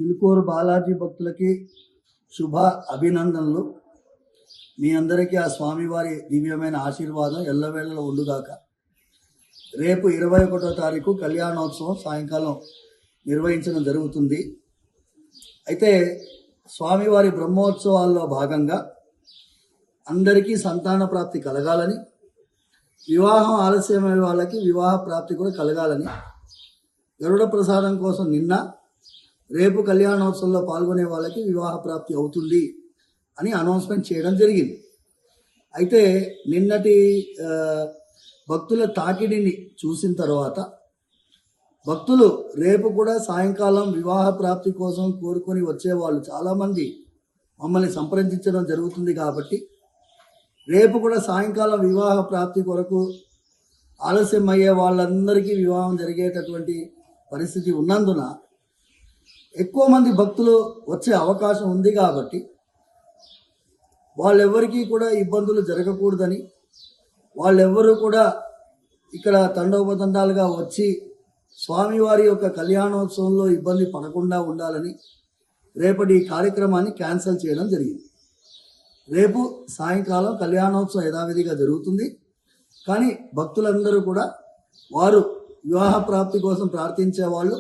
చిలుకూరు బాలాజీ భక్తులకి శుభ అభినందనలు. మీ అందరికీ ఆ స్వామివారి దివ్యమైన ఆశీర్వాదం ఎల్లవేళలో ఉండుగాక. రేపు 21వ తారీఖు కళ్యాణోత్సవం సాయంకాలం నిర్వహించడం జరుగుతుంది. అయితే స్వామివారి బ్రహ్మోత్సవాల్లో భాగంగా అందరికీ సంతాన ప్రాప్తి కలగాలని, వివాహం ఆలస్యమైన వాళ్ళకి వివాహ ప్రాప్తి కూడా కలగాలని, గరుడ ప్రసాదం కోసం నిన్న, రేపు కళ్యాణోత్సవంలో పాల్గొనే వాళ్ళకి వివాహ ప్రాప్తి అవుతుంది అని అనౌన్స్మెంట్ చేయడం జరిగింది. అయితే నిన్నటి భక్తుల తాకిడిని చూసిన తర్వాత భక్తులు రేపు కూడా సాయంకాలం వివాహ ప్రాప్తి కోసం కోరుకొని వచ్చేవాళ్ళు చాలామంది మమ్మల్ని సంప్రదించడం జరుగుతుంది. కాబట్టి రేపు కూడా సాయంకాలం వివాహ ప్రాప్తి కొరకు ఆలస్యం అయ్యే వాళ్ళందరికీ వివాహం జరిగేటటువంటి పరిస్థితి ఉన్నందున ఎక్కువ మంది భక్తులు వచ్చే అవకాశం ఉంది. కాబట్టి వాళ్ళెవ్వరికీ కూడా ఇబ్బందులు జరగకూడదని, వాళ్ళెవ్వరూ కూడా ఇక్కడ తండోపతండాలుగా వచ్చి స్వామివారి యొక్క కళ్యాణోత్సవంలో ఇబ్బంది పడకుండా ఉండాలని రేపటి కార్యక్రమాన్ని క్యాన్సిల్ చేయడం జరిగింది. రేపు సాయంకాలం కళ్యాణోత్సవం యథావిధిగా జరుగుతుంది. కానీ భక్తులందరూ కూడా వారు వివాహ ప్రాప్తి కోసం ప్రార్థించే వాళ్ళు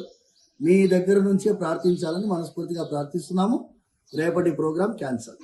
మీ దగ్గర నుంచే ప్రార్థించాలని మనస్ఫూర్తిగా ప్రార్థిస్తున్నాము. రేపటి ప్రోగ్రాం క్యాన్సిల్.